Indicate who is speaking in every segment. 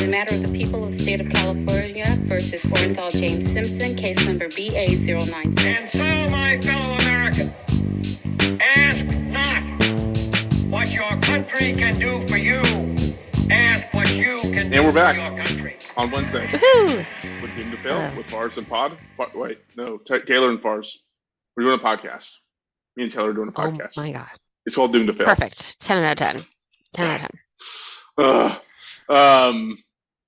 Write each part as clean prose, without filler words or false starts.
Speaker 1: In the matter of the people of the state of California versus Orenthal James Simpson, case number BA097.
Speaker 2: And so, my fellow Americans, ask not what your country can do for you. Ask what you can do
Speaker 3: we're back
Speaker 2: for your country.
Speaker 3: On Wednesday.
Speaker 4: Woohoo!
Speaker 3: With Doom to Fail, with Fars and Pod. Wait, no, Taylor and Fars. We're doing a podcast. Me and Taylor are doing a podcast.
Speaker 4: Oh my God.
Speaker 3: It's called Doom to Fail.
Speaker 4: Perfect. 10 out of 10. 10 out of 10.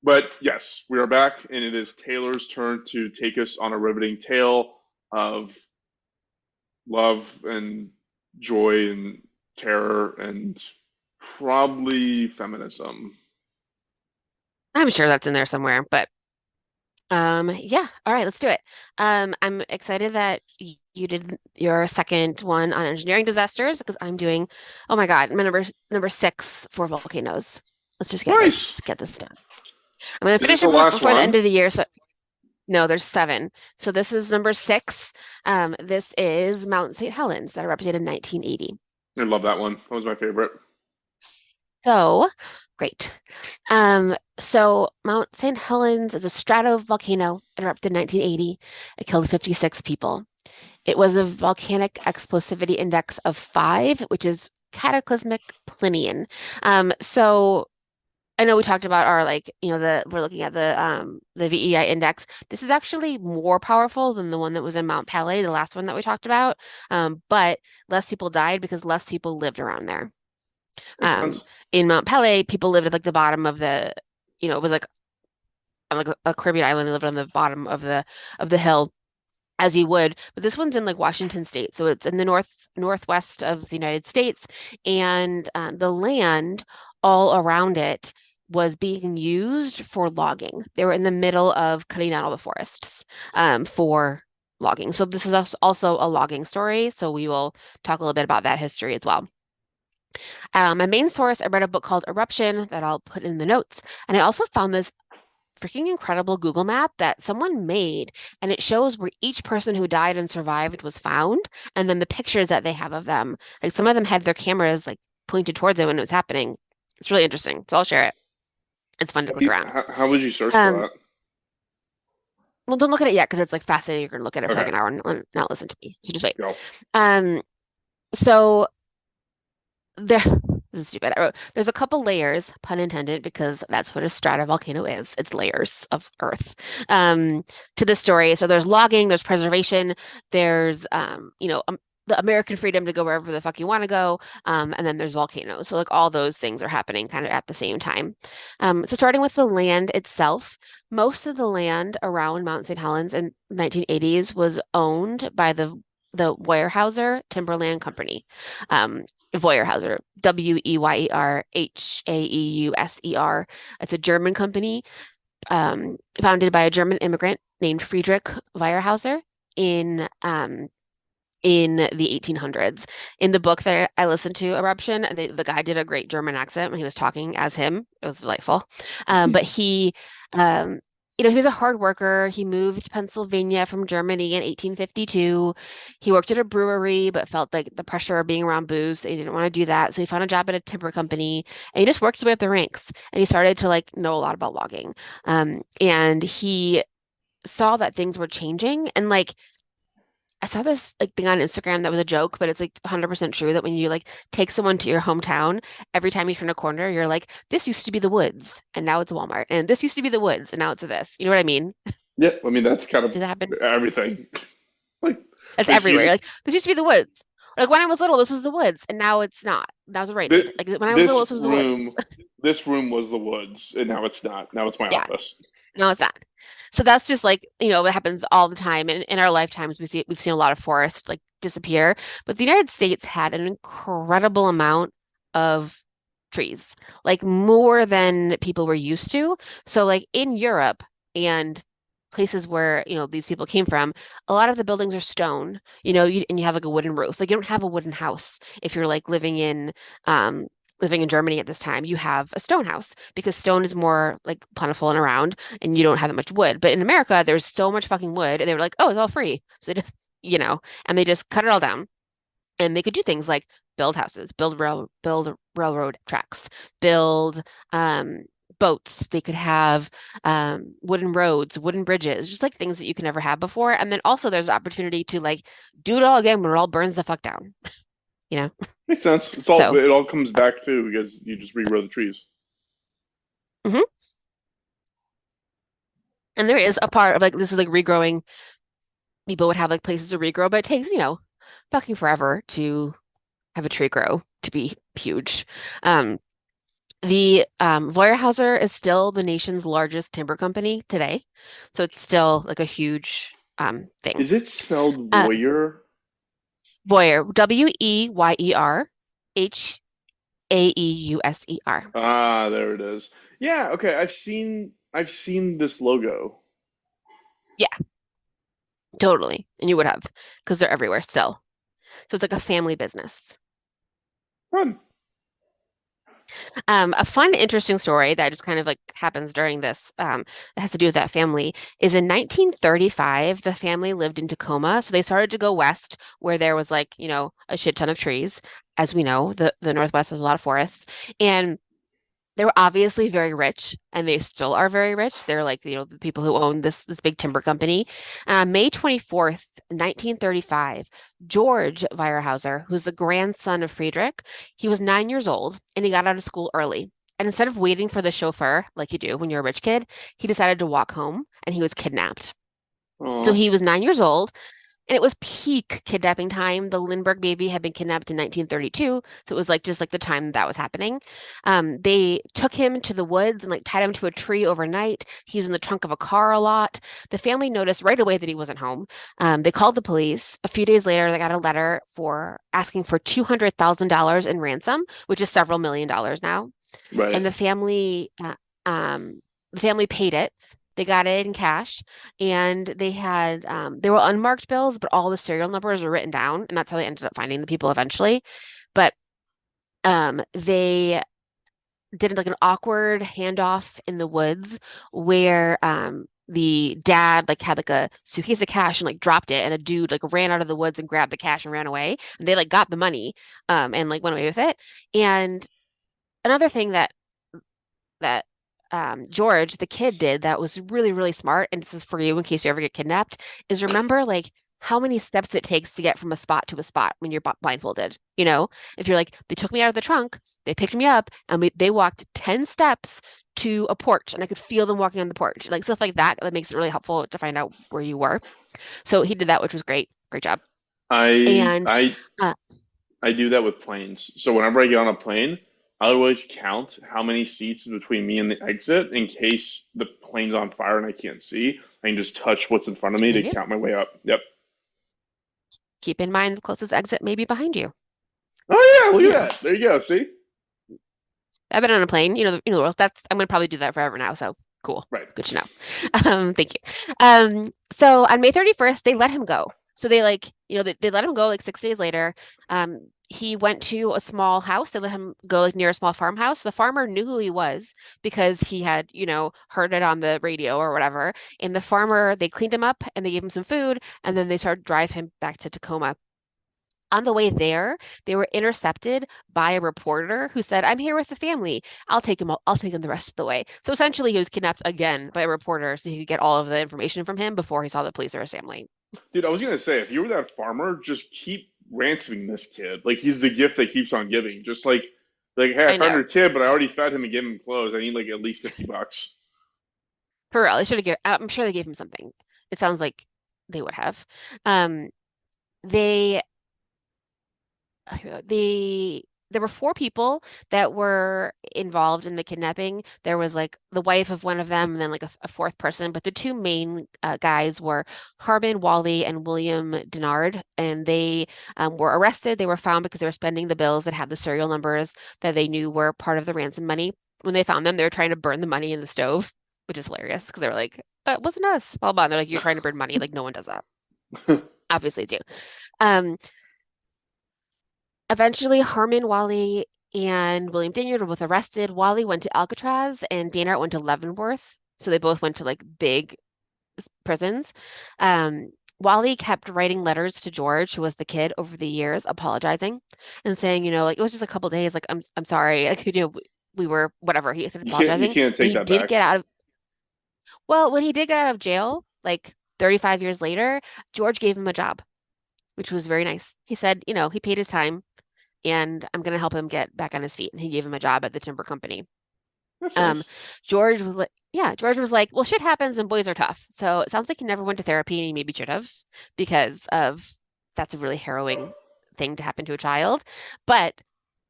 Speaker 3: But yes, we are back, and it is Taylor's turn to take us on a riveting tale of love and joy and terror and probably feminism.
Speaker 4: I'm sure that's in there somewhere, but yeah. All right, let's do it. I'm excited that you did your second one on engineering disasters because I'm doing, oh my God, my number 6 for volcanoes. Let's just get this done. I'm going to finish it before the end of the year. So no, there's 7. So this is number 6. This is Mount St. Helens that erupted in 1980.
Speaker 3: I love that one. That was my favorite.
Speaker 4: So great. So Mount St. Helens is a stratovolcano. It erupted in 1980. It killed 56 people. It was a volcanic explosivity index of 5, which is cataclysmic plinian. So I know we talked about our we're looking at the VEI index. This is actually more powerful than the one that was in Mount Pelée, the last one that we talked about. But less people died because less people lived around there. In Mount Pelée, people lived at the bottom of the, it was on a Caribbean island. They lived on the bottom of the hill, as you would. But this one's in Washington State, so it's in the northwest of the United States, and the land all around it was being used for logging. They were in the middle of cutting down all the forests for logging. So this is also a logging story. So we will talk a little bit about that history as well. My main source, I read a book called Eruption that I'll put in the notes. And I also found this freaking incredible Google map that someone made, and it shows where each person who died and survived was found, and then the pictures that they have of them. Some of them had their cameras pointed towards it when it was happening. It's really interesting. So I'll share it. It's fun to click around.
Speaker 3: How would you search for that?
Speaker 4: Well, don't look at it yet because it's fascinating. You're going to look at it for an hour and not listen to me. So just wait.
Speaker 3: Go.
Speaker 4: So this is stupid. I wrote, there's a couple layers, pun intended, because that's what a stratovolcano is. It's layers of earth to this story. So there's logging, there's preservation, there's the American freedom to go wherever the fuck you want to go, and then there's volcanoes. So all those things are happening kind of at the same time. So starting with the land itself, most of the land around Mount St. Helens in the 1980s was owned by the Weyerhaeuser Timberland Company. Weyerhaeuser, Weyerhaeuser. It's a German company founded by a German immigrant named Friedrich Weyerhaeuser in the 1800s. In the book that I listened to, Eruption, the guy did a great German accent when he was talking as him. It was delightful. But he he was a hard worker. He moved to Pennsylvania from Germany in 1852. He worked at a brewery, but felt the pressure of being around booze. So he didn't want to do that. So he found a job at a timber company, and he just worked his way up the ranks. And he started to know a lot about logging. And he saw that things were changing. And I saw this thing on Instagram that was a joke, but it's 100% true that when you take someone to your hometown, every time you turn a corner, you're this used to be the woods and now it's Walmart, and this used to be the woods and now it's this. You know what I mean?
Speaker 3: Yeah, I mean that's kind of
Speaker 4: Does that happen?
Speaker 3: Everything.
Speaker 4: It's everywhere. This used to be the woods. When I was little, this was the woods, and now it's not. Now it's right. When I was little, this was the woods.
Speaker 3: This room was the woods, and now it's not. Now it's my office.
Speaker 4: No, it's not. So that's just it happens all the time. And in our lifetimes, we've seen a lot of forests disappear. But the United States had an incredible amount of trees, more than people were used to. So in Europe and places where these people came from, a lot of the buildings are stone, and you have a wooden roof. You don't have a wooden house if you're living in Germany at this time. You have a stone house because stone is more plentiful and around, and you don't have that much wood. But in America, there's so much fucking wood, and they were oh, it's all free. So they just and they just cut it all down, and they could do things like build houses, build railroad tracks, build boats, they could have wooden roads, wooden bridges, just like things that you can never have before. And then also there's an opportunity to like do it all again when it all burns the fuck down, you know?
Speaker 3: Makes sense.
Speaker 4: So,
Speaker 3: It all comes back to because you just regrow the trees.
Speaker 4: mhm. And there is a part of like this is like regrowing. People would have like places to regrow, but it takes, fucking forever to have a tree grow to be huge. Um, the Weyerhaeuser is still the nation's largest timber company today, so it's still like a huge thing.
Speaker 3: Is it spelled
Speaker 4: Uh,
Speaker 3: voyeur?
Speaker 4: Weyer, Weyer, Haeuser.
Speaker 3: Ah, there it is. Yeah, okay. I've seen this logo.
Speaker 4: Yeah, totally. And you would have because they're everywhere still. So it's like a family business.
Speaker 3: Fun.
Speaker 4: A fun, interesting story that just kind of like happens during this, that has to do with that family, is in 1935, the family lived in Tacoma. So they started to go west where there was like, a shit ton of trees. As we know, the Northwest has a lot of forests. And they were obviously very rich, and they still are very rich. They're like, the people who own this big timber company. May 24th, 1935, George Weyerhaeuser, who's the grandson of Friedrich, he was 9 years old, and he got out of school early. And instead of waiting for the chauffeur, like you do when you're a rich kid, he decided to walk home, and he was kidnapped. So
Speaker 3: Oh,
Speaker 4: he was 9 years old, and it was peak kidnapping time. The Lindbergh baby had been kidnapped in 1932, so it was like just like the time that was happening. They took him to the woods and like tied him to a tree overnight. He was in the trunk of a car a lot. The family noticed right away that he wasn't home. They called the police. A few days later, they got a letter for asking for $200,000 in ransom, which is several million dollars now. And
Speaker 3: right.
Speaker 4: the family paid it. They got it in cash, and they were unmarked bills, but all the serial numbers were written down, and that's how they ended up finding the people eventually. But they did like an awkward handoff in the woods where the dad like had like a suitcase of cash and like dropped it, and a dude like ran out of the woods and grabbed the cash and ran away. And they like got the money and like went away with it. And another thing that George, the kid, did that was really, really smart, and this is for you in case you ever get kidnapped, is remember like how many steps it takes to get from a spot to a spot when you're blindfolded. If you're like, they took me out of the trunk, they picked me up, and they walked 10 steps to a porch, and I could feel them walking on the porch. Like stuff like that, that makes it really helpful to find out where you were. So he did that, which was great. Great job.
Speaker 3: I
Speaker 4: And
Speaker 3: I
Speaker 4: uh,
Speaker 3: I do that with planes. So whenever I get on a plane, I always count how many seats is between me and the exit in case the plane's on fire and I can't see. I can just touch what's in front of me to count my way up. Yep.
Speaker 4: keep in mind the closest exit may be behind you.
Speaker 3: Oh yeah, look
Speaker 4: You
Speaker 3: at
Speaker 4: know,
Speaker 3: that. There you go. See?
Speaker 4: I've been on a plane, the world. I'm gonna probably do that forever now. So cool,
Speaker 3: Right.
Speaker 4: good to know. Thank you. So on May 31st, they let him go. So they like, they let him go like 6 days later. He went to a small house. They let him go like near a small farmhouse. The farmer knew who he was because he had, heard it on the radio or whatever. And the farmer, they cleaned him up and they gave him some food, and then they started to drive him back to Tacoma. On the way there, they were intercepted by a reporter who said, "I'm here with the family. I'll take him the rest of the way." So essentially, he was kidnapped again by a reporter so he could get all of the information from him before he saw the police or his family.
Speaker 3: Dude, I was gonna say, if you were that farmer, just keep ransoming this kid. Like he's the gift that keeps on giving. Just like, hey, I
Speaker 4: I
Speaker 3: found
Speaker 4: know.
Speaker 3: your kid, but I already fed him and gave him clothes. I need like at least $50.
Speaker 4: For real, they should have given, I'm sure they gave him something. It sounds like they would have. Um, they there were four people that were involved in the kidnapping. There was like the wife of one of them, and then like a fourth person. But the two main guys were Harmon Wally and William Denard, and they were arrested. They were found because they were spending the bills that had the serial numbers that they knew were part of the ransom money. When they found them, they were trying to burn the money in the stove, which is hilarious because they were like, "It wasn't us." Blah blah. And they're like, "You're trying to burn money? Like no one does that." Obviously, do. Um, Eventually, Harmon, Wally, and William Dinyard were both arrested. Wally went to Alcatraz and Daynard went to Leavenworth. So they both went to like big prisons. Wally kept writing letters to George, who was the kid, over the years, apologizing and saying, like it was just a couple days, like I'm sorry, like we were whatever. He started
Speaker 3: You
Speaker 4: apologizing.
Speaker 3: can't
Speaker 4: When
Speaker 3: take
Speaker 4: he
Speaker 3: that
Speaker 4: did
Speaker 3: back.
Speaker 4: get out of well, when he did get out of jail, like 35 years later, George gave him a job, which was very nice. He said, he paid his time and I'm going to help him get back on his feet. And he gave him a job at the timber company.
Speaker 3: That's
Speaker 4: Um,
Speaker 3: nice.
Speaker 4: George was like, well, shit happens and boys are tough. So it sounds like he never went to therapy and he maybe should have because of that's a really harrowing thing to happen to a child. But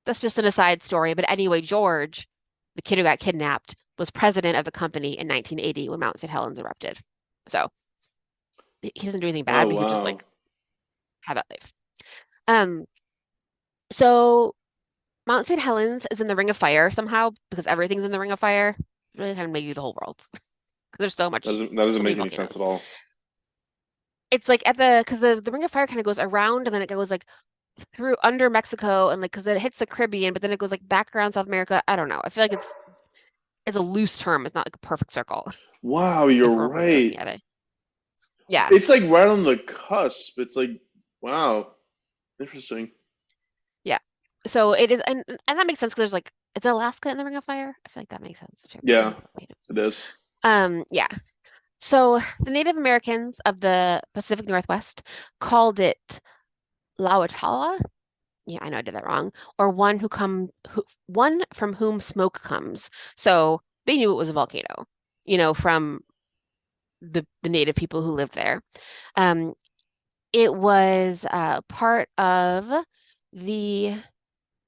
Speaker 4: that's just an aside story. But anyway, George, the kid who got kidnapped, was president of the company in 1980 when Mount St. Helens erupted. So he doesn't do anything
Speaker 3: Oh
Speaker 4: bad, but he would just
Speaker 3: wow.
Speaker 4: like have that life. Um, so Mount St. Helens is in the Ring of Fire somehow because everything's in the Ring of Fire. Really kind of maybe the whole world because there's
Speaker 3: That doesn't
Speaker 4: so many
Speaker 3: make any sense at
Speaker 4: volcanoes.
Speaker 3: all.
Speaker 4: It's like because the Ring of Fire kind of goes around and then it goes like through under Mexico and like because it hits the Caribbean, but then it goes like back around South America. I don't know. I feel like it's a loose term. It's not like a perfect circle
Speaker 3: Wow,
Speaker 4: if
Speaker 3: you're
Speaker 4: we're really
Speaker 3: right.
Speaker 4: looking at it. Yeah,
Speaker 3: It's like right on the cusp. It's like, wow, interesting.
Speaker 4: yeah. So it is, and that makes sense because there's like it's Alaska in the Ring of Fire. I feel like that makes sense too.
Speaker 3: Yeah,
Speaker 4: Natives.
Speaker 3: it is.
Speaker 4: Yeah. So the Native Americans of the Pacific Northwest called it Lauatala. Yeah, I know I did that wrong. Or one from whom smoke comes. So they knew it was a volcano, from the native people who lived there. Um, it was part of the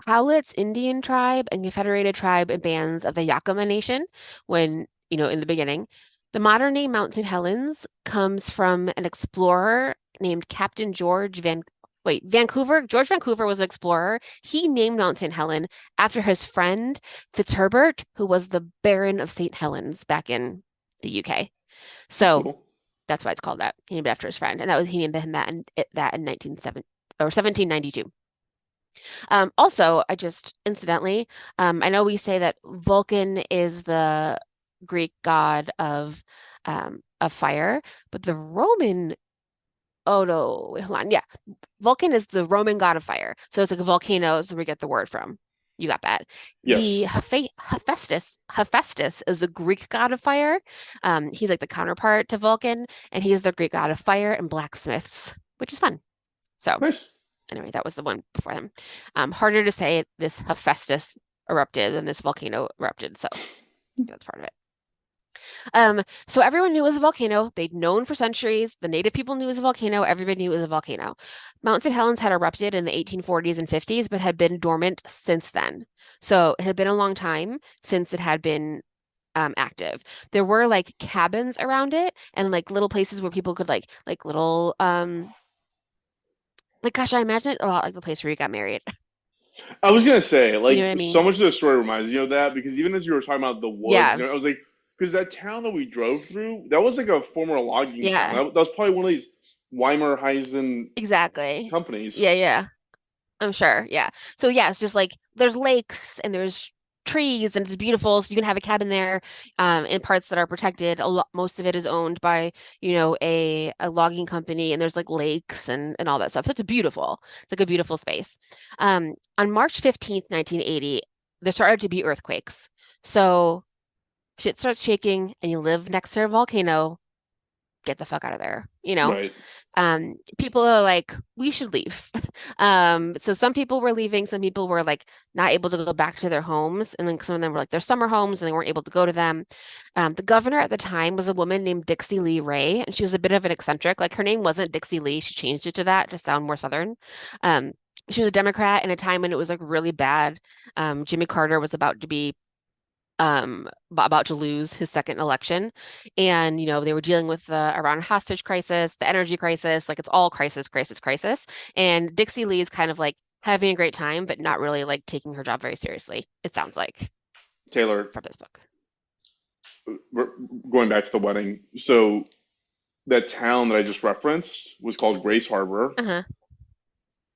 Speaker 4: Powlett's Indian tribe and Confederated tribe and bands of the Yakama Nation when, in the beginning. The modern name Mount St. Helens comes from an explorer named Captain Vancouver. George Vancouver was an explorer. He named Mount St. Helen after his friend Fitzherbert, who was the Baron of St. Helens back in the UK.
Speaker 3: That's
Speaker 4: So
Speaker 3: cool.
Speaker 4: that's why it's called that. He named it after his friend, and he named him that in 1970 or 1792. Also, I just incidentally, I know we say that Vulcan is the Greek god of fire, but the Roman, oh no, wait, hold on. Yeah, Vulcan is the Roman god of fire. So it's like a volcano is where we get the word from. You got that.
Speaker 3: Yes.
Speaker 4: Hephaestus is the Greek god of fire. He's like the counterpart to Vulcan, and he's the Greek god of fire and blacksmiths, which is fun. So
Speaker 3: Nice.
Speaker 4: anyway, that was the one before him. Harder to say this Hephaestus erupted and this volcano erupted, so that's part of it. So everyone knew it was a volcano. They'd known for centuries. The native people knew it was a volcano. Everybody knew it was a volcano. Mount St. Helens had erupted in the 1840s and 50s, but had been dormant since then. So it had been a long time since it had been active. There were like cabins around it and like little places where people could like little like gosh, I imagine it a lot like the place where you got married.
Speaker 3: I was gonna say,
Speaker 4: You know what I
Speaker 3: like, so
Speaker 4: mean?
Speaker 3: much of the story reminds me of that because even as you were talking about the woods,
Speaker 4: Yeah.
Speaker 3: I was like, because that town that we drove through, that was like a former logging town.
Speaker 4: Yeah.
Speaker 3: That was probably one of these Weyerhaeuser
Speaker 4: Exactly.
Speaker 3: companies.
Speaker 4: Yeah, yeah. I'm sure. Yeah. So yeah, it's just like there's lakes and there's trees and it's beautiful. So you can have a cabin there in parts that are protected. Most of it is owned by, a logging company and there's like lakes and all that stuff. So it's beautiful. It's like a beautiful space. On March 15th, 1980, there started to be earthquakes. So shit starts shaking and you live next to a volcano, get the fuck out of there,
Speaker 3: Right.
Speaker 4: People are like, we should leave. So some people were leaving, some people were like not able to go back to their homes, and then some of them were like their summer homes and they weren't able to go to them. The governor at the time was a woman named Dixie Lee Ray, and she was a bit of an eccentric. Like her name wasn't Dixie Lee, she changed it to that to sound more Southern. Um, she was a Democrat in a time when it was like really bad. Jimmy Carter was about to lose his second election. And, they were dealing with the Iran hostage crisis, the energy crisis, like it's all crisis, crisis, crisis. And Dixie Lee is kind of like having a great time, but not really like taking her job very seriously, it sounds like
Speaker 3: Taylor,
Speaker 4: from this book.
Speaker 3: we're going back to the wedding. So that town that I just referenced was called Grace Harbor.
Speaker 4: Uh-huh.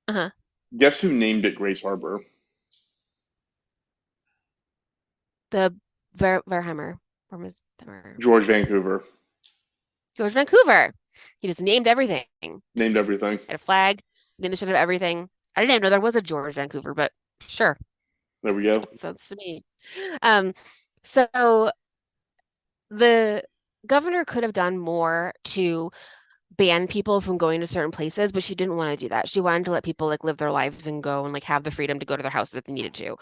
Speaker 4: Uh-huh.
Speaker 3: Guess who named it Grace Harbor?
Speaker 4: The Verheimer. Verheimer.
Speaker 3: George Vancouver.
Speaker 4: George Vancouver. He just named everything.
Speaker 3: Named everything.
Speaker 4: Had a flag, named the shit of everything. I didn't even know there was a George Vancouver, but sure.
Speaker 3: There we go.
Speaker 4: Makes sense to me. Um, so the governor could have done more to ban people from going to certain places, but she didn't want to do that. She wanted to let people like live their lives and go and like have the freedom to go to their houses if they needed to.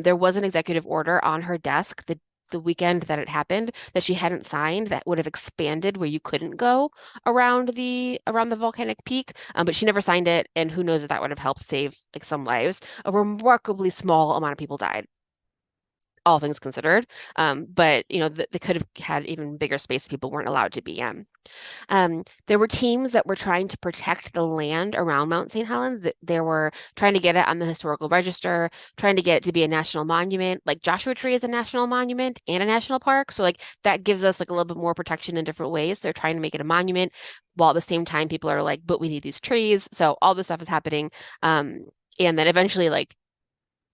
Speaker 4: There was an executive order on her desk the weekend that it happened that she hadn't signed that would have expanded where you couldn't go around the volcanic peak, but she never signed it, and who knows if that would have helped save like some lives. A remarkably small amount of people died, all things considered. But you know, they could have had even bigger space people weren't allowed to be in. There were teams that were trying to protect the land around Mount St. Helens. They were trying to get it on the historical register, trying to get it to be a national monument. Like Joshua Tree is a national monument and a national park. So like that gives us like a little bit more protection in different ways. They're trying to make it a monument while at the same time people are like, but we need these trees. So all this stuff is happening. And then eventually like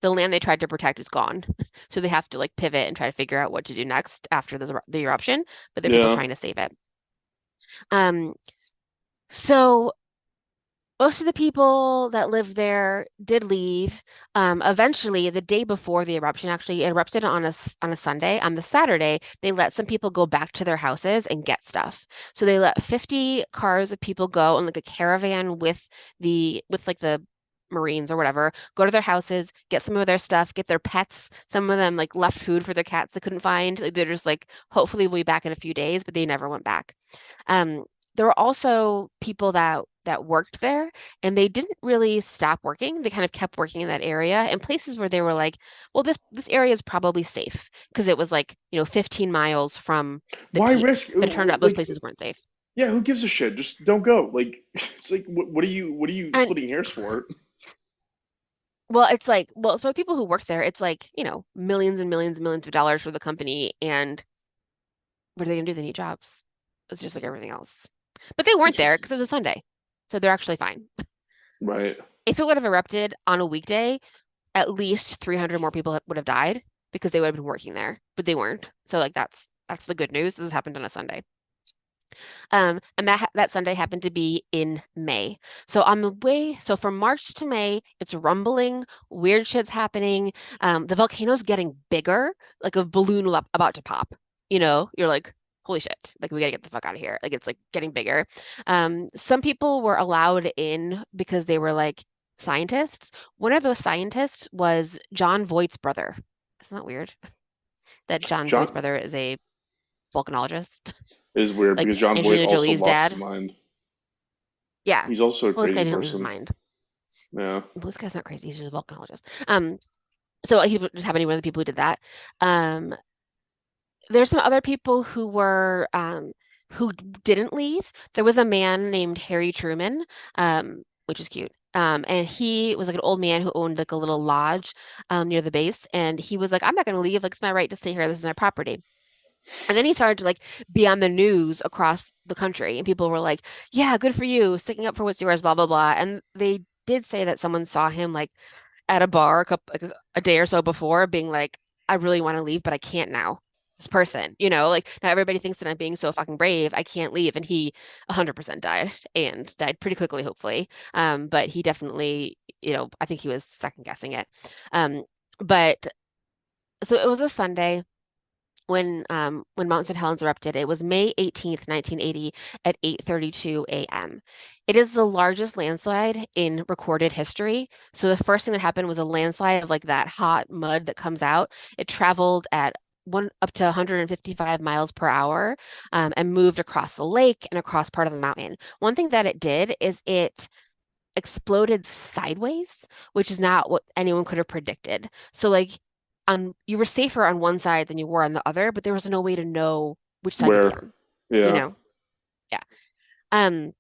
Speaker 4: the land they tried to protect is gone. So they have to like pivot and try to figure out what to do next after the eruption, but there are people
Speaker 3: Yeah.
Speaker 4: trying to save it. Um, so most of the people that lived there did leave. Eventually, the day before the eruption, actually it erupted on a Sunday. On the Saturday, they let some people go back to their houses and get stuff. So they let 50 cars of people go in like a caravan with like the Marines or whatever, go to their houses, get some of their stuff, get their pets. Some of them like left food for their cats they couldn't find. Like, they're just like, hopefully we'll be back in a few days, but they never went back. Um, there were also people that worked there, and they didn't really stop working. They kind of kept working in that area and places where they were like, well, this area is probably safe because it was like, 15 miles from the
Speaker 3: Why
Speaker 4: peak.
Speaker 3: risk?
Speaker 4: But it turned out those
Speaker 3: Like,
Speaker 4: places weren't safe.
Speaker 3: yeah, who gives a shit? Just don't go. Like, it's like, what are you
Speaker 4: And
Speaker 3: splitting hairs for?
Speaker 4: well, it's like, well, for the people who work there, it's like, millions and millions and millions of dollars for the company. And what are they gonna do? They need jobs. It's just like everything else. But they weren't there
Speaker 3: Interesting.
Speaker 4: because it was a Sunday. So they're actually fine.
Speaker 3: Right.
Speaker 4: If it would have erupted on a weekday, at least 300 more people would have died because they would have been working there, but they weren't. So like that's the good news. This happened on a Sunday. And that Sunday happened to be in May. So from March to May, it's rumbling, weird shit's happening. The volcano's getting bigger, like a balloon about to pop. You're like, holy shit, like we gotta get the fuck out of here. Like it's like getting bigger. Some people were allowed in because they were like scientists. One of those scientists was John Voight's brother. Isn't that weird? That John Voight's
Speaker 3: John
Speaker 4: brother is a volcanologist,
Speaker 3: is weird
Speaker 4: like
Speaker 3: because John Voight
Speaker 4: Angelina
Speaker 3: also
Speaker 4: Jolie's
Speaker 3: lost his
Speaker 4: dad.
Speaker 3: mind.
Speaker 4: Yeah.
Speaker 3: He's also a
Speaker 4: Well, this guy
Speaker 3: crazy
Speaker 4: didn't lose his
Speaker 3: person.
Speaker 4: mind.
Speaker 3: Yeah.
Speaker 4: Well, this guy's not crazy. He's just a volcanologist. So he just happened to be one of the people who did that. Um, there's some other people who didn't leave. There was a man named Harry Truman, which is cute. And he was like an old man who owned like a little lodge near the base, and he was like, "I'm not going to leave. Like, it's my right to stay here. This is my property." And then he started to like be on the news across the country, and people were like, "Yeah, good for you, sticking up for what's yours," blah blah blah. And they did say that someone saw him like at a bar like a day or so before, being like, "I really want to leave, but I can't now." This person, like now everybody thinks that I'm being so fucking brave, I can't leave, and he 100% died and died pretty quickly, hopefully. But he definitely, I think he was second guessing it. But so it was a Sunday when Mount St. Helens erupted. It was May 18th, 1980 at 8:32 a.m. It is the largest landslide in recorded history. So the first thing that happened was a landslide of like that hot mud that comes out. It traveled at one up to 155 miles per hour, and moved across the lake and across part of the mountain. One thing that it did is it exploded sideways, which is not what anyone could have predicted. So like you were safer on one side than you were on the other, but there was no way to know which side you'd be
Speaker 3: Where?
Speaker 4: on, you
Speaker 3: Yeah.
Speaker 4: know? Yeah. Um,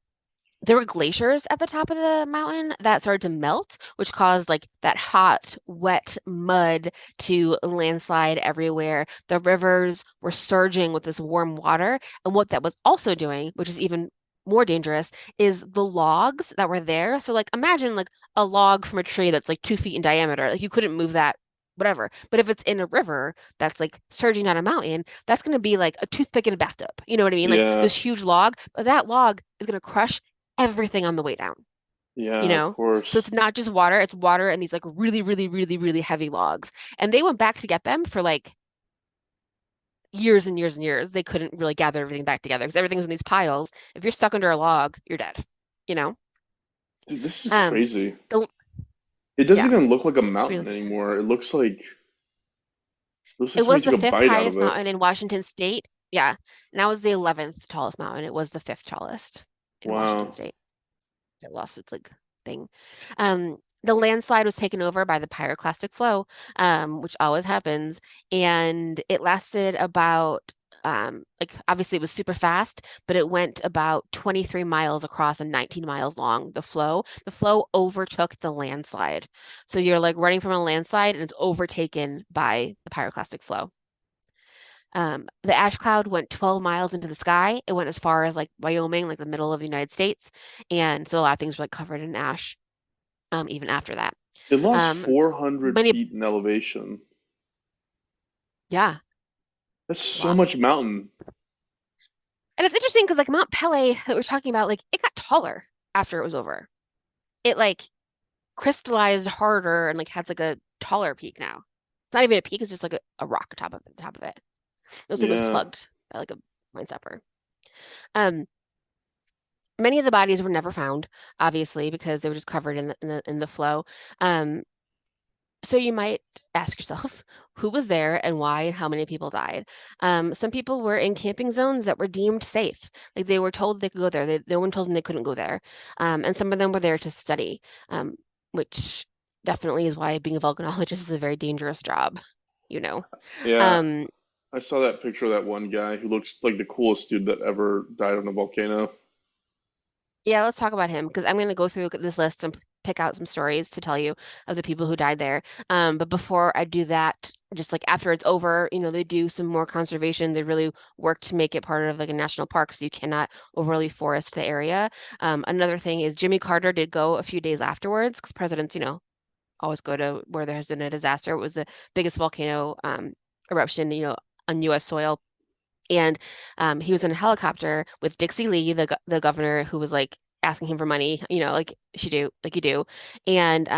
Speaker 4: there were glaciers at the top of the mountain that started to melt, which caused like that hot, wet mud to landslide everywhere. The rivers were surging with this warm water. And what that was also doing, which is even more dangerous, is the logs that were there. So like imagine like a log from a tree that's like 2 feet in diameter. Like you couldn't move that, whatever. But if it's in a river that's like surging down a mountain, that's going to be like a toothpick in a bathtub. You know what I mean? Like
Speaker 3: Yeah.
Speaker 4: this huge log, but that log is going to crush everything on the way down. you
Speaker 3: Yeah, of
Speaker 4: know? So
Speaker 3: course.
Speaker 4: it's not just water, it's water and these like really, really, really, really heavy logs. And they went back to get them for like years and years and years. They couldn't really gather everything back together because everything was in these piles. If you're stuck under a log, you're dead, you know?
Speaker 3: Dude, this is
Speaker 4: Um,
Speaker 3: crazy.
Speaker 4: the
Speaker 3: It doesn't
Speaker 4: yeah,
Speaker 3: even look like a
Speaker 4: really.
Speaker 3: mountain anymore. It looks like
Speaker 4: It
Speaker 3: somebody
Speaker 4: was the
Speaker 3: took a
Speaker 4: fifth
Speaker 3: bite out of
Speaker 4: highest
Speaker 3: it.
Speaker 4: mountain in Washington State. Yeah. And that was the 11th tallest mountain. It was the fifth tallest in Washington
Speaker 3: Wow.
Speaker 4: State. It lost its like thing. The landslide was taken over by the pyroclastic flow, which always happens, and it lasted about like obviously it was super fast, but it went about 23 miles across and 19 miles long. The flow overtook the landslide. So you're like running from a landslide and it's overtaken by the pyroclastic flow. The ash cloud went 12 miles into the sky. It went as far as like Wyoming, like the middle of the United States. And so a lot of things were like covered in ash, even after that.
Speaker 3: It lost
Speaker 4: Um,
Speaker 3: 400
Speaker 4: many,
Speaker 3: feet in elevation.
Speaker 4: yeah,
Speaker 3: That's
Speaker 4: it's a
Speaker 3: so
Speaker 4: lot.
Speaker 3: much mountain.
Speaker 4: And it's interesting because like Mount Pele that we're talking about, like it got taller after it was over. It like crystallized harder and like has like a taller peak now. It's not even a peak, it's just like a rock top of it. It was
Speaker 3: Yeah.
Speaker 4: plugged by like a mine stopper. Um, Many of the bodies were never found, obviously, because they were just covered in the flow. Um, so you might ask yourself, who was there and why and how many people died? Some people were in camping zones that were deemed safe. Like they were told they could go there. No one told them they couldn't go there. And some of them were there to study, which definitely is why being a volcanologist is a very dangerous job, you know.
Speaker 3: Yeah.
Speaker 4: Um,
Speaker 3: I saw that picture of that one guy who looks like the coolest dude that ever died on a volcano.
Speaker 4: Yeah, let's talk about him because I'm going to go through this list and pick out some stories to tell you of the people who died there. But before I do that, just like after it's over, they do some more conservation. They really work to make it part of like a national park, so you cannot overly forest the area. Another thing is Jimmy Carter did go a few days afterwards because presidents, always go to where there has been a disaster. It was the biggest volcano eruption, on U.S. soil and he was in a helicopter with Dixie Lee, the governor, who was like asking him for money, like you do. And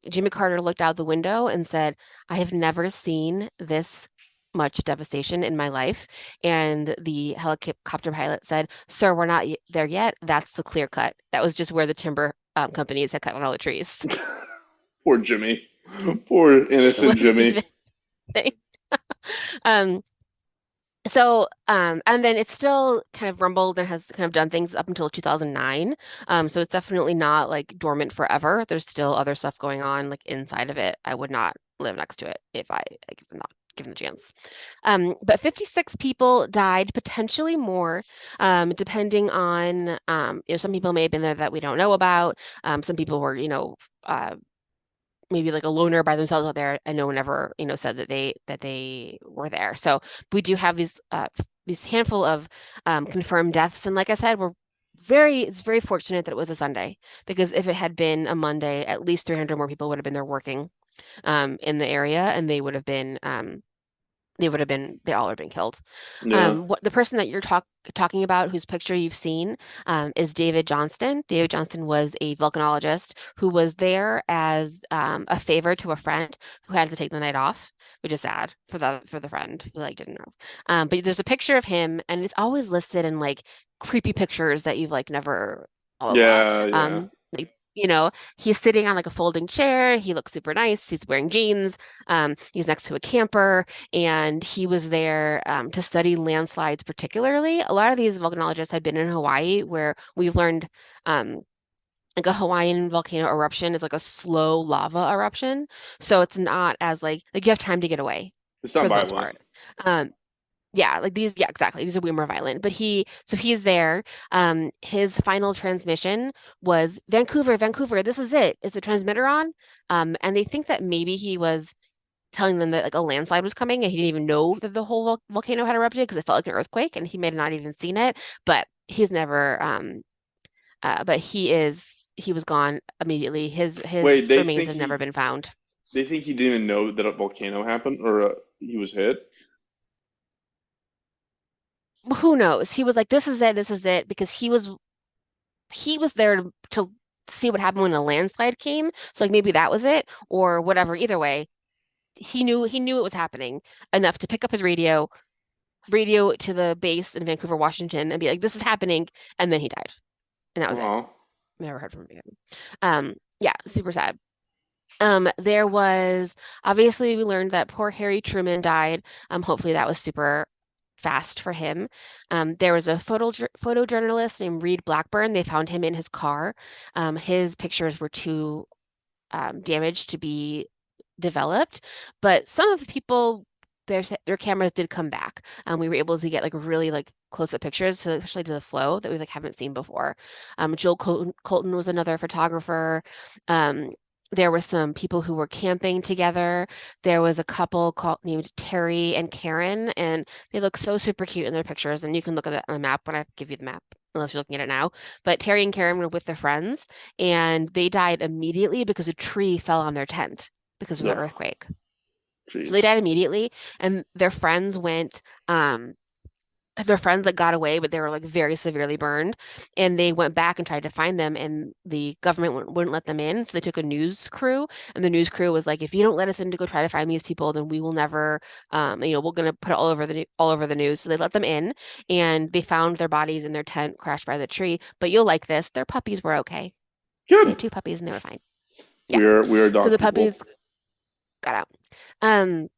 Speaker 4: Jimmy Carter looked out the window and said, "I have never seen this much devastation in my life." And the helicopter pilot said, "Sir, we're not there yet. That's the clear cut. That was just where the timber companies had cut down all the trees.
Speaker 3: Poor Jimmy. Poor
Speaker 4: It
Speaker 3: innocent
Speaker 4: wasn't
Speaker 3: Jimmy.
Speaker 4: even." Um, and then it's still kind of rumbled and has kind of done things up until 2009. So it's definitely not like dormant forever. There's still other stuff going on like inside of it. I would not live next to it if I like, if I'm not given the chance. But 56 people died, potentially more, depending on, some people may have been there that we don't know about. Some people were, maybe like a loner by themselves out there and no one ever said that they were there, so we do have these handful of confirmed deaths, and like I said, it's very fortunate that it was a Sunday, because if it had been a Monday, at least 300 more people would have been there working in the area, and they all would have been killed.
Speaker 3: Yeah.
Speaker 4: The person that you're talking about, whose picture you've seen, is David Johnston. David Johnston was a volcanologist who was there as a favor to a friend who had to take the night off, which is sad for the friend who like didn't know. But there's a picture of him, and it's always listed in like creepy pictures that you've like never blah blah
Speaker 3: Yeah,
Speaker 4: blah.
Speaker 3: yeah.
Speaker 4: Like he's sitting on like a folding chair. He looks super nice. He's wearing jeans. He's next to a camper, and he was there to study landslides particularly. A lot of these volcanologists had been in Hawaii, where we've learned like a Hawaiian volcano eruption is like a slow lava eruption. So it's not as like you have time to get away
Speaker 3: It's not
Speaker 4: for the most
Speaker 3: violent.
Speaker 4: part. Um, yeah, like these, yeah, exactly. These are way more violent. But he's there. His final transmission was Vancouver, Vancouver, this is it. Is the transmitter on? And they think that maybe he was telling them that like a landslide was coming and he didn't even know that the whole volcano had erupted because it felt like an earthquake and he may have not even seen it. But he's never but he was gone immediately. His
Speaker 3: Wait, they
Speaker 4: remains
Speaker 3: think
Speaker 4: have never
Speaker 3: he
Speaker 4: been found.
Speaker 3: they think he didn't even know that a volcano happened or he was hit?
Speaker 4: Who knows? He was like, this is it, because he was there to see what happened when a landslide came. So like maybe that was it or whatever. Either way, he knew it was happening enough to pick up his radio to the base in Vancouver, Washington, and be like, "This is happening," and then he died, and that was it.
Speaker 3: Oh,
Speaker 4: Never heard from him again. Yeah, super sad. There was obviously we learned that poor Harry Truman died. Hopefully that was super fast for him. There was a photojournalist named Reed Blackburn. They found him in his car. His pictures were too damaged to be developed, but some of the people their cameras did come back. We were able to get like really like close-up pictures, so especially to the flow that we like haven't seen before. Joel Colton was another photographer. Um, there were some people who were camping together. There was a couple named Terry and Karen, and they look so super cute in their pictures. And you can look at it on the map when I give you the map, unless you're looking at it now. But Terry and Karen were with their friends, and they died immediately because a tree fell on their tent because of the
Speaker 3: ugh,
Speaker 4: earthquake. So they
Speaker 3: jeez.
Speaker 4: died immediately, and their friends like got away, but they were like very severely burned, and they went back and tried to find them, and the government wouldn't let them in. So they took a news crew, and the news crew was like, "If you don't let us in to go try to find these people, then we will never, we're gonna put it all over the news." So they let them in, and they found their bodies in their tent crashed by the tree. But you'll like this, their puppies were okay. They
Speaker 3: Good.
Speaker 4: had two puppies, and they were fine. Yeah.
Speaker 3: We are
Speaker 4: So
Speaker 3: dog
Speaker 4: the
Speaker 3: people.
Speaker 4: puppies got out. Um,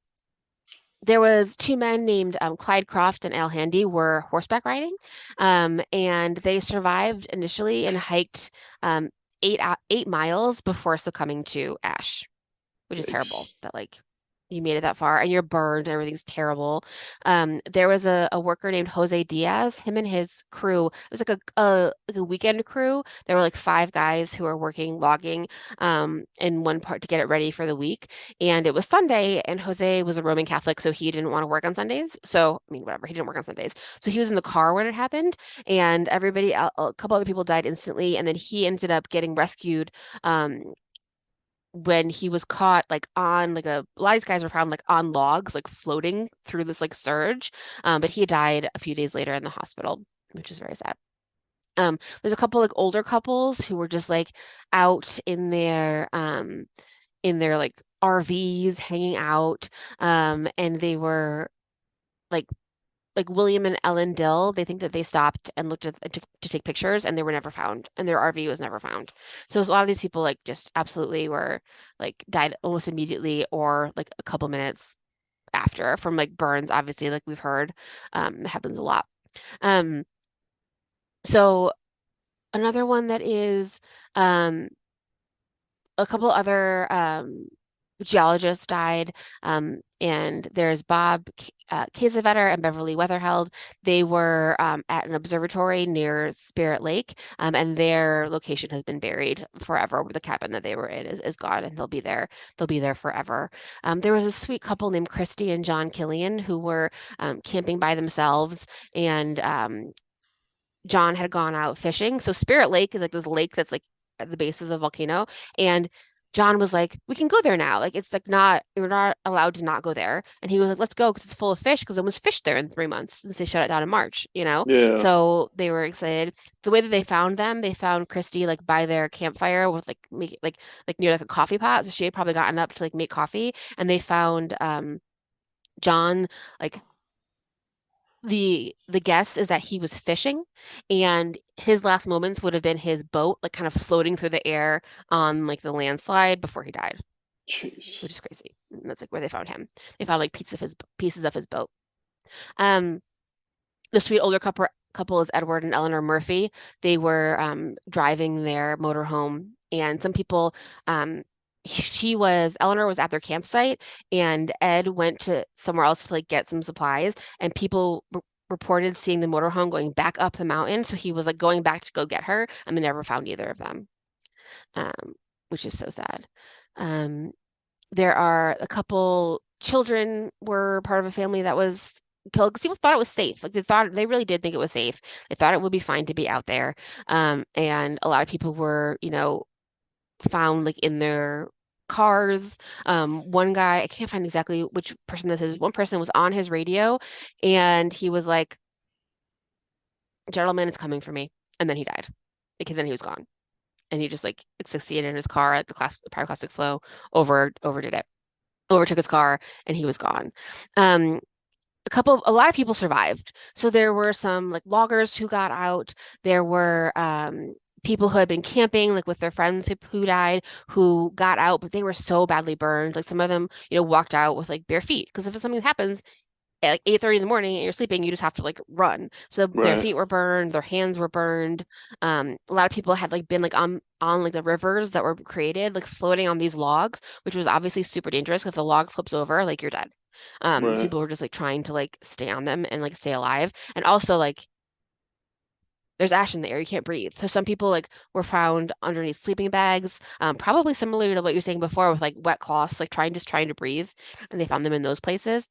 Speaker 4: there was two men named Clyde Croft and Al Handy were horseback riding, and they survived initially and hiked 8 miles before succumbing to ash, which is terrible.
Speaker 3: Yikes.
Speaker 4: That like you made it that far and you're burned and everything's terrible. There was a worker named Jose Diaz. Him and his crew. It was like a weekend crew. There were like 5 guys who were working logging in one part to get it ready for the week. And it was Sunday, and Jose was a Roman Catholic, so he didn't want to work on Sundays. So I mean, whatever, he didn't work on Sundays. So he was in the car when it happened, and a couple other people died instantly, and then he ended up getting rescued. When he was caught like on like a lot of these guys were found like on logs like floating through this like surge, but he died a few days later in the hospital, which is very sad. There's a couple like older couples who were just like out in their like RVs hanging out, and they were like William and Ellen Dill. They think that they stopped and looked at to take pictures, and they were never found, and their RV was never found. So a lot of these people like just absolutely were like died almost immediately or like a couple minutes after from like burns. Obviously, like we've heard, it happens a lot. Um, so another one that is um a couple other geologists died, and there's Bob Kiesewetter and Beverly Weatherheld. They were at an observatory near Spirit Lake, and their location has been buried forever. The cabin that they were in is gone, and they'll be there. They'll be there forever. There was a sweet couple named Christy and John Killian who were camping by themselves, and John had gone out fishing. So Spirit Lake is like this lake that's like at the base of the volcano. And John was like, we can go there now. Like it's like not, you're not allowed to not go there. And he was like, let's go because it's full of fish because no one's fished there in 3 months since they shut it down in March, you know?
Speaker 3: Yeah.
Speaker 4: So they were excited. The way that they found Christy like by their campfire with like near like a coffee pot. So she had probably gotten up to like make coffee. And they found John like the guess is that he was fishing, and his last moments would have been his boat like kind of floating through the air on like the landslide before he died,
Speaker 3: Jeez.
Speaker 4: which is crazy. And that's like where they found him. They found like pieces of his boat. Um, the sweet older couple is Edward and Eleanor Murphy. They were driving their motorhome, and some people Eleanor was at their campsite, and Ed went to somewhere else to like get some supplies, and people reported seeing the motorhome going back up the mountain. So he was like going back to go get her, and they never found either of them, which is so sad. Um, there are a couple children were part of a family that was killed because people thought it was safe. Like they really did think it was safe. They thought it would be fine to be out there. And a lot of people were, found like in their cars. One guy, I can't find exactly which person this is. One person was on his radio and he was like, "Gentleman is coming for me." And then he died. Because then he was gone. and he just like asphyxiated in his car at the pyroclastic flow, overdid it, overtook his car, and he was gone. Um, a lot of people survived. So there were some like loggers who got out. There were people who had been camping like with their friends who died, who got out, but they were so badly burned. Like some of them, walked out with like bare feet because if something happens at like 8:30 in the morning and you're sleeping, you just have to like run. So their
Speaker 3: Right.
Speaker 4: feet were burned, their hands were burned. A lot of people had like been like on like the rivers that were created, like floating on these logs, which was obviously super dangerous. If the log flips over, like you're dead. So
Speaker 3: Right.
Speaker 4: people were just like trying to like stay on them and like stay alive. And also like there's ash in the air, you can't breathe. So some people like were found underneath sleeping bags, probably similar to what you were saying before with like wet cloths, like trying to breathe, and they found them in those places.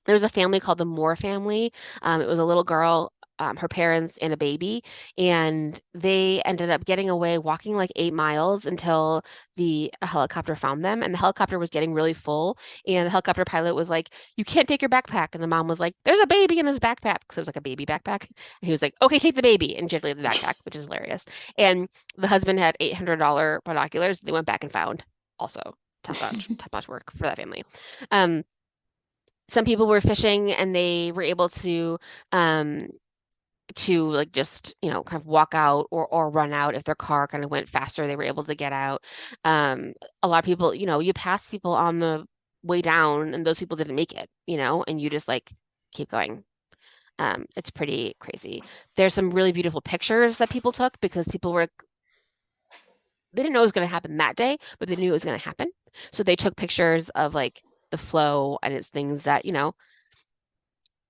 Speaker 4: There was a family called the Moore family. It was a little girl, her parents, and a baby, and they ended up getting away walking like 8 miles until the a helicopter found them. And the helicopter was getting really full, and the helicopter pilot was like, "You can't take your backpack." And the mom was like, "There's a baby in his backpack," because it was like a baby backpack. And he was like, "Okay, take the baby," and gently the backpack, which is hilarious. And the husband had $800 binoculars. They went back and found also top notch work for that family. Um, some people were fishing and they were able um to like just kind of walk out or run out if their car kind of went faster they were able to get out. A lot of people, you pass people on the way down and those people didn't make it, and you just like keep going. It's pretty crazy. There's some really beautiful pictures that people took because people were they didn't know it was going to happen that day, but they knew it was going to happen, so they took pictures of like the flow, and it's things that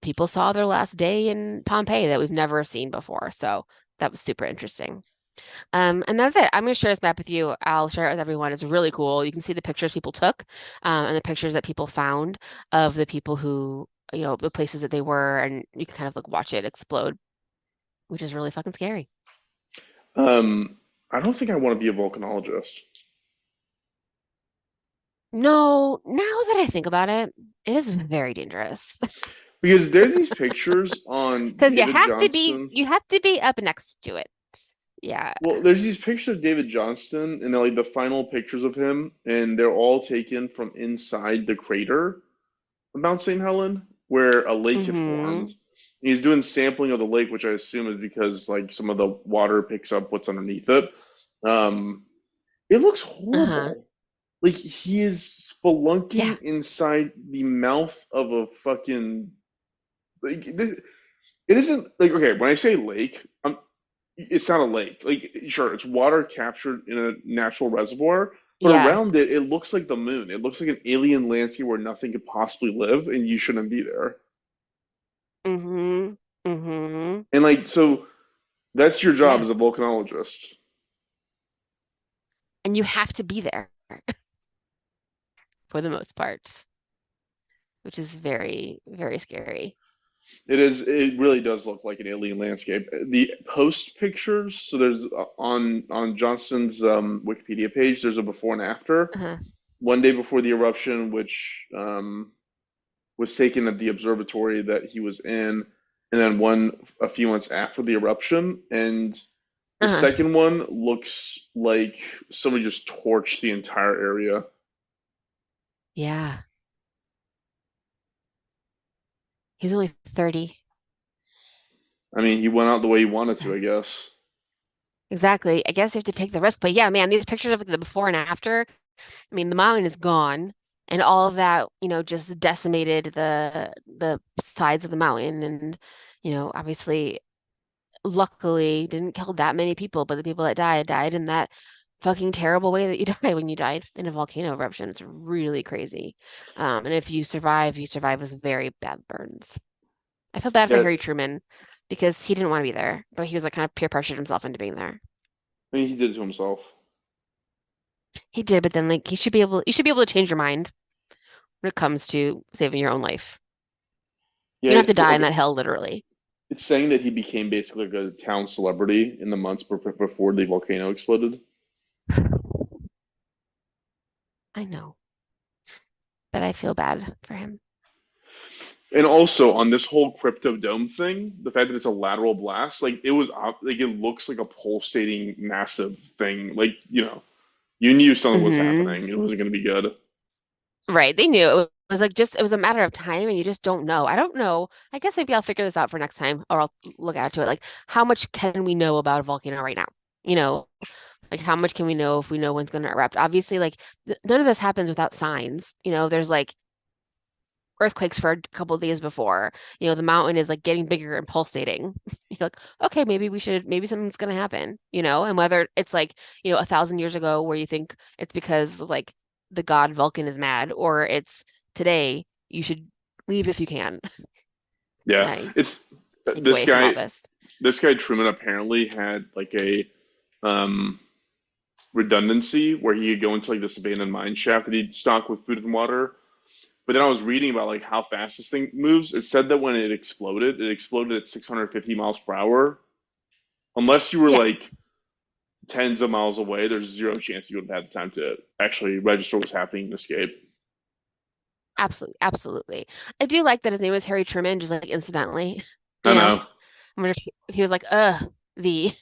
Speaker 4: people saw their last day in Pompeii that we've never seen before. So that was super interesting. And that's it. I'm going to share this map with you. I'll share it with everyone. It's really cool. You can see the pictures people took, and the pictures that people found of the people who, the places that they were, and you can kind of like watch it explode, which is really fucking scary.
Speaker 3: Um, I don't think I want to be a volcanologist
Speaker 4: No, now that I think about it, it is very dangerous.
Speaker 3: because there's these pictures on
Speaker 4: Because
Speaker 3: David Johnston.
Speaker 4: you have to be up next to it. Yeah.
Speaker 3: Well, there's these pictures of David Johnston, and they're like the final pictures of him, and they're all taken from inside the crater of Mount St. Helen, where a lake had formed.
Speaker 4: Mm-hmm.
Speaker 3: And he's doing sampling of the lake, which I assume is because like some of the water picks up what's underneath it. Um, it looks
Speaker 4: Uh-huh.
Speaker 3: horrible. Like he is
Speaker 4: Yeah.
Speaker 3: spelunking inside the mouth of a fucking like this, it isn't like okay, when I say lake, it's not a lake. Like sure, it's water captured in a natural reservoir, but
Speaker 4: Yeah.
Speaker 3: around it, it looks like the moon. It looks like an alien landscape where nothing could possibly live, and you shouldn't be there.
Speaker 4: Mm-hmm. Mm-hmm.
Speaker 3: And like so, that's your job
Speaker 4: Yeah.
Speaker 3: as a volcanologist.
Speaker 4: And you have to be there for the most part, which is very, very scary.
Speaker 3: It is. It really does look like an alien landscape. The post pictures. So there's on Johnston's Wikipedia page. There's a before and after.
Speaker 4: Uh-huh.
Speaker 3: One day before the eruption, which was taken at the observatory that he was in, and then one a few months after the eruption. And the
Speaker 4: Uh-huh.
Speaker 3: second one looks like somebody just torched the entire area.
Speaker 4: Yeah. He was only 30.
Speaker 3: I mean, he went out the way he wanted to, I guess.
Speaker 4: Exactly. I guess you have to take the risk. But yeah, man, these pictures of the before and after, I mean, the mountain is gone and all of that, just decimated the sides of the mountain and, obviously luckily didn't kill that many people, but the people that died in that fucking terrible way that you die when you died in a volcano eruption. It's really crazy. And if you survive with very bad burns. I feel bad for
Speaker 3: Yeah,
Speaker 4: Harry Truman because he didn't want to be there, but he was like kind of peer pressured himself into being there.
Speaker 3: I mean, he did it to himself.
Speaker 4: He did, but then like you should be able to change your mind when it comes to saving your own life. You
Speaker 3: Yeah,
Speaker 4: don't have to die in
Speaker 3: okay.
Speaker 4: that hell, literally.
Speaker 3: It's saying that he became basically like a town celebrity in the months before the volcano exploded.
Speaker 4: I know, but I feel bad for him.
Speaker 3: And also on this whole crypto dome thing, the fact that it's a lateral blast, like it was like it looks like a pulsating massive thing. Like, you knew something was
Speaker 4: Hmm.
Speaker 3: happening. It wasn't going to be good.
Speaker 4: Right. They knew it was like just it was a matter of time and you just don't know. I don't know. I guess maybe I'll figure this out for next time or I'll look into it. Like how much can we know about a volcano right now? You know, like how much can we know if we know when's going to erupt? Obviously, like th none of this happens without signs. There's like earthquakes for a couple of days before. The mountain is like getting bigger and pulsating. You're like, okay, maybe something's gonna happen, and whether it's like, 1,000 years ago where you think it's because like the god Vulcan is mad, or it's today, you should leave if you can.
Speaker 3: Yeah,
Speaker 4: I
Speaker 3: it's
Speaker 4: Keep
Speaker 3: this
Speaker 4: away from all
Speaker 3: guy.
Speaker 4: this.
Speaker 3: This guy Truman apparently had like a um, redundancy where he could go into like this abandoned mine shaft that he'd stock with food and water. But then I was reading about like how fast this thing moves. It said that when it exploded at 650 miles per hour. Unless you were
Speaker 4: Yeah,
Speaker 3: like tens of miles away, there's zero chance you would have had the time to actually register what's happening and escape.
Speaker 4: absolutely, absolutely. I do like that his name was Harry Truman, just like incidentally,
Speaker 3: I
Speaker 4: you know.
Speaker 3: know.
Speaker 4: I wonder if he was like, the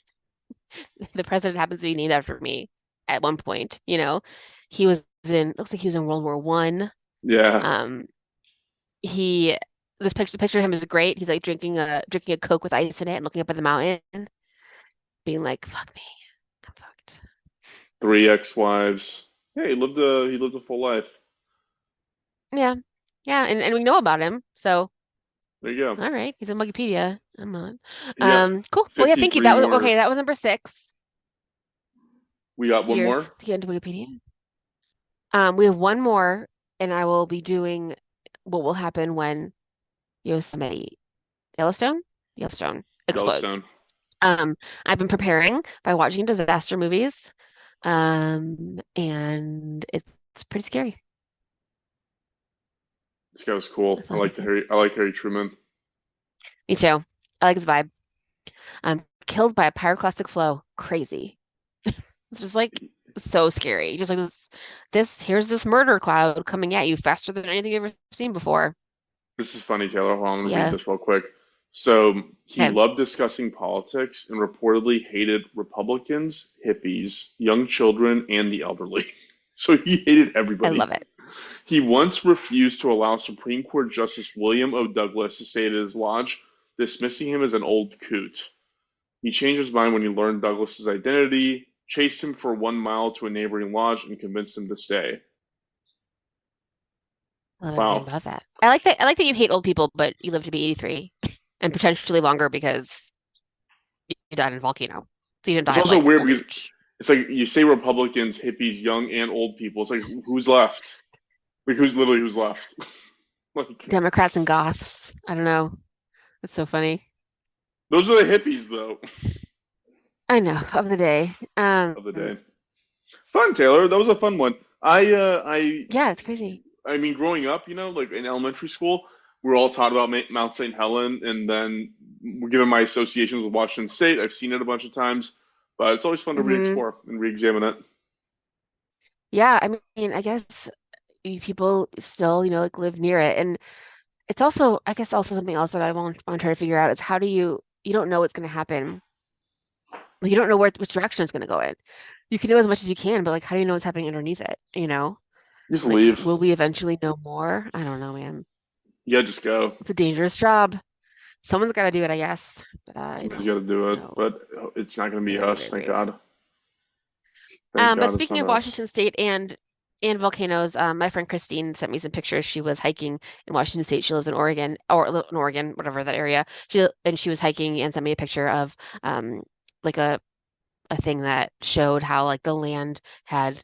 Speaker 4: the president happens to be named after me at one point, He was looks like he was in World War One.
Speaker 3: Yeah.
Speaker 4: Um, he, this picture of him is great. He's like drinking a Coke with ice in it and looking up at the mountain, being like, fuck me, I'm fucked.
Speaker 3: Three ex-wives. Yeah, he lived a full life.
Speaker 4: Yeah. Yeah. And we know about him. So,
Speaker 3: There you go.
Speaker 4: all right. He's in Wikipedia. I'm not.
Speaker 3: Yep.
Speaker 4: Cool. Well, yeah, thank you.
Speaker 3: 53
Speaker 4: That was
Speaker 3: more.
Speaker 4: okay. That was number
Speaker 3: We got one
Speaker 4: years
Speaker 3: more.
Speaker 4: to get into Wikipedia. We have one more, and I will be doing what will happen when Yosemite Yellowstone? Yellowstone explodes.
Speaker 3: Yellowstone.
Speaker 4: Um, I've been preparing by watching disaster movies. And it's pretty scary.
Speaker 3: This guy was cool.
Speaker 4: That's all I can say.
Speaker 3: I like Harry Truman.
Speaker 4: Me too. I like his vibe. Killed by a pyroclastic flow. Crazy. It's just like so scary. Just like here's this murder cloud coming at you faster than anything you've ever seen before.
Speaker 3: This is funny, Taylor. Hold on, I'm gonna read
Speaker 4: Yeah.
Speaker 3: this real quick. So he
Speaker 4: Okay.
Speaker 3: loved discussing politics and reportedly hated Republicans, hippies, young children, and the elderly. So he hated
Speaker 4: I love
Speaker 3: everybody.
Speaker 4: it.
Speaker 3: He once refused to allow Supreme Court Justice William O. Douglas to stay at his lodge, dismissing him as an old coot. He changed his mind when he learned Douglas's identity, chased him for 1 mile to a neighboring lodge, and convinced him to stay.
Speaker 4: I love everything
Speaker 3: Wow.
Speaker 4: about that. I like that. I like that you hate old people, but you live to be 83 and potentially longer because you died in a volcano. So you didn't
Speaker 3: It's
Speaker 4: die of
Speaker 3: also
Speaker 4: like
Speaker 3: weird
Speaker 4: old
Speaker 3: because
Speaker 4: age.
Speaker 3: it's like you say Republicans, hippies, young and old people. It's like who's left? Like who's left? Like
Speaker 4: Democrats and goths. I don't know. It's so funny.
Speaker 3: those are the hippies though
Speaker 4: I know of the day.
Speaker 3: of the day. Fun, Taylor. That was a fun one.
Speaker 4: Yeah, it's crazy.
Speaker 3: I mean, growing up, like in elementary school, we were all taught about Mount St. Helen, and then given my associations with Washington State, I've seen it a bunch of times, but it's always fun to
Speaker 4: Hmm.
Speaker 3: re-explore and re-examine it.
Speaker 4: Yeah, I mean, I guess people still, like live near it. And it's also, I guess, also something else that I want to try to figure out is how do you don't know what's going to happen. Like, you don't know which direction it's going to go in. You can know as much as you can, but like, how do you know what's happening underneath it?
Speaker 3: Just
Speaker 4: Like,
Speaker 3: leave.
Speaker 4: will we eventually know more? I don't know, man.
Speaker 3: Yeah, just go.
Speaker 4: It's a dangerous job. Someone's got to do it, I guess. But I
Speaker 3: Somebody's got to
Speaker 4: don't
Speaker 3: do it,
Speaker 4: know.
Speaker 3: but it's not going to
Speaker 4: It's
Speaker 3: be
Speaker 4: very,
Speaker 3: us.
Speaker 4: very
Speaker 3: Thank
Speaker 4: brave.
Speaker 3: God. Thank
Speaker 4: But
Speaker 3: God it's
Speaker 4: speaking
Speaker 3: not
Speaker 4: of
Speaker 3: us.
Speaker 4: Washington State and volcanoes, my friend Christine sent me some pictures. She was hiking in Washington State. She lives in Oregon, in Oregon, whatever that area. She was hiking and sent me a picture of like a thing that showed how like the land had,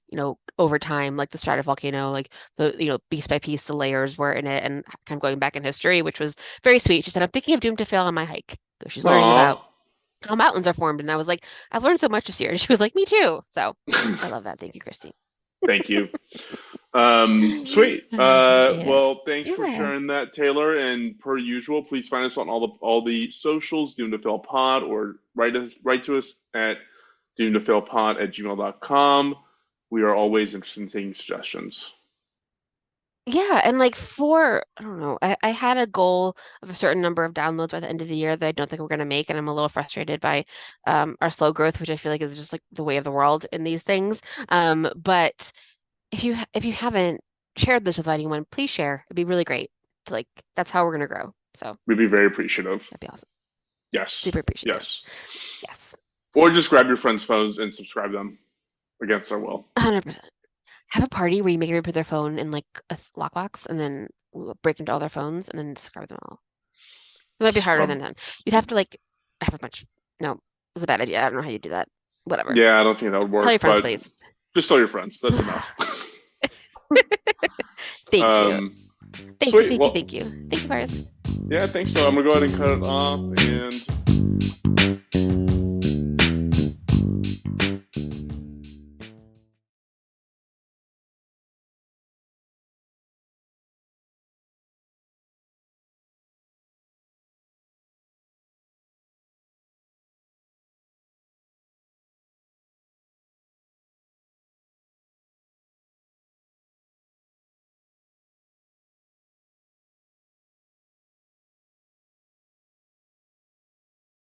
Speaker 4: over time, like the stratovolcano, like the, piece by piece, the layers were in it and kind of going back in history, which was very sweet. She said, I'm thinking of doomed to fail on my hike. So she's learning about
Speaker 3: Aw.
Speaker 4: how mountains are formed. And I was like, I've learned so much this year. And she was like, me too. So I love that. Thank you, Christine.
Speaker 3: Thank you. Sweet.
Speaker 4: Yeah.
Speaker 3: Well, thanks for
Speaker 4: Yeah.
Speaker 3: sharing that, Taylor. And per usual, please find us on all the socials, Doomed to Fail Pod, or write to us at doomedtofailpod@gmail.com. We are always interested in taking suggestions.
Speaker 4: Yeah, and like I don't know, I had a goal of a certain number of downloads by the end of the year that I don't think we're going to make, and I'm a little frustrated by our slow growth, which I feel like is just like the way of the world in these things. But if you haven't shared this with anyone, please share. It'd be really great. To, like that's how we're going to grow. So
Speaker 3: We'd be very appreciative.
Speaker 4: that'd be awesome.
Speaker 3: Yes.
Speaker 4: Super appreciative.
Speaker 3: Yes.
Speaker 4: Yes,
Speaker 3: Or just grab your friends' phones and subscribe them against their will.
Speaker 4: 100%. Have a party where you make everybody put their phone in like a lockbox and then break into all their phones and then subscribe them all. It might be harder than
Speaker 3: Scrub.
Speaker 4: that. You'd have to like have a bunch. No, it's a bad idea. I don't know how you do that. Whatever.
Speaker 3: Yeah, I don't think that would
Speaker 4: Tell your
Speaker 3: work,
Speaker 4: friends,
Speaker 3: but
Speaker 4: please.
Speaker 3: just tell your friends. That's enough.
Speaker 4: Thank you.
Speaker 3: um,
Speaker 4: Thank you.
Speaker 3: Sweet.
Speaker 4: Thank you.
Speaker 3: Well,
Speaker 4: Thank you. Thank you, Paris.
Speaker 3: yeah, thanks. So I'm gonna go ahead and cut it off and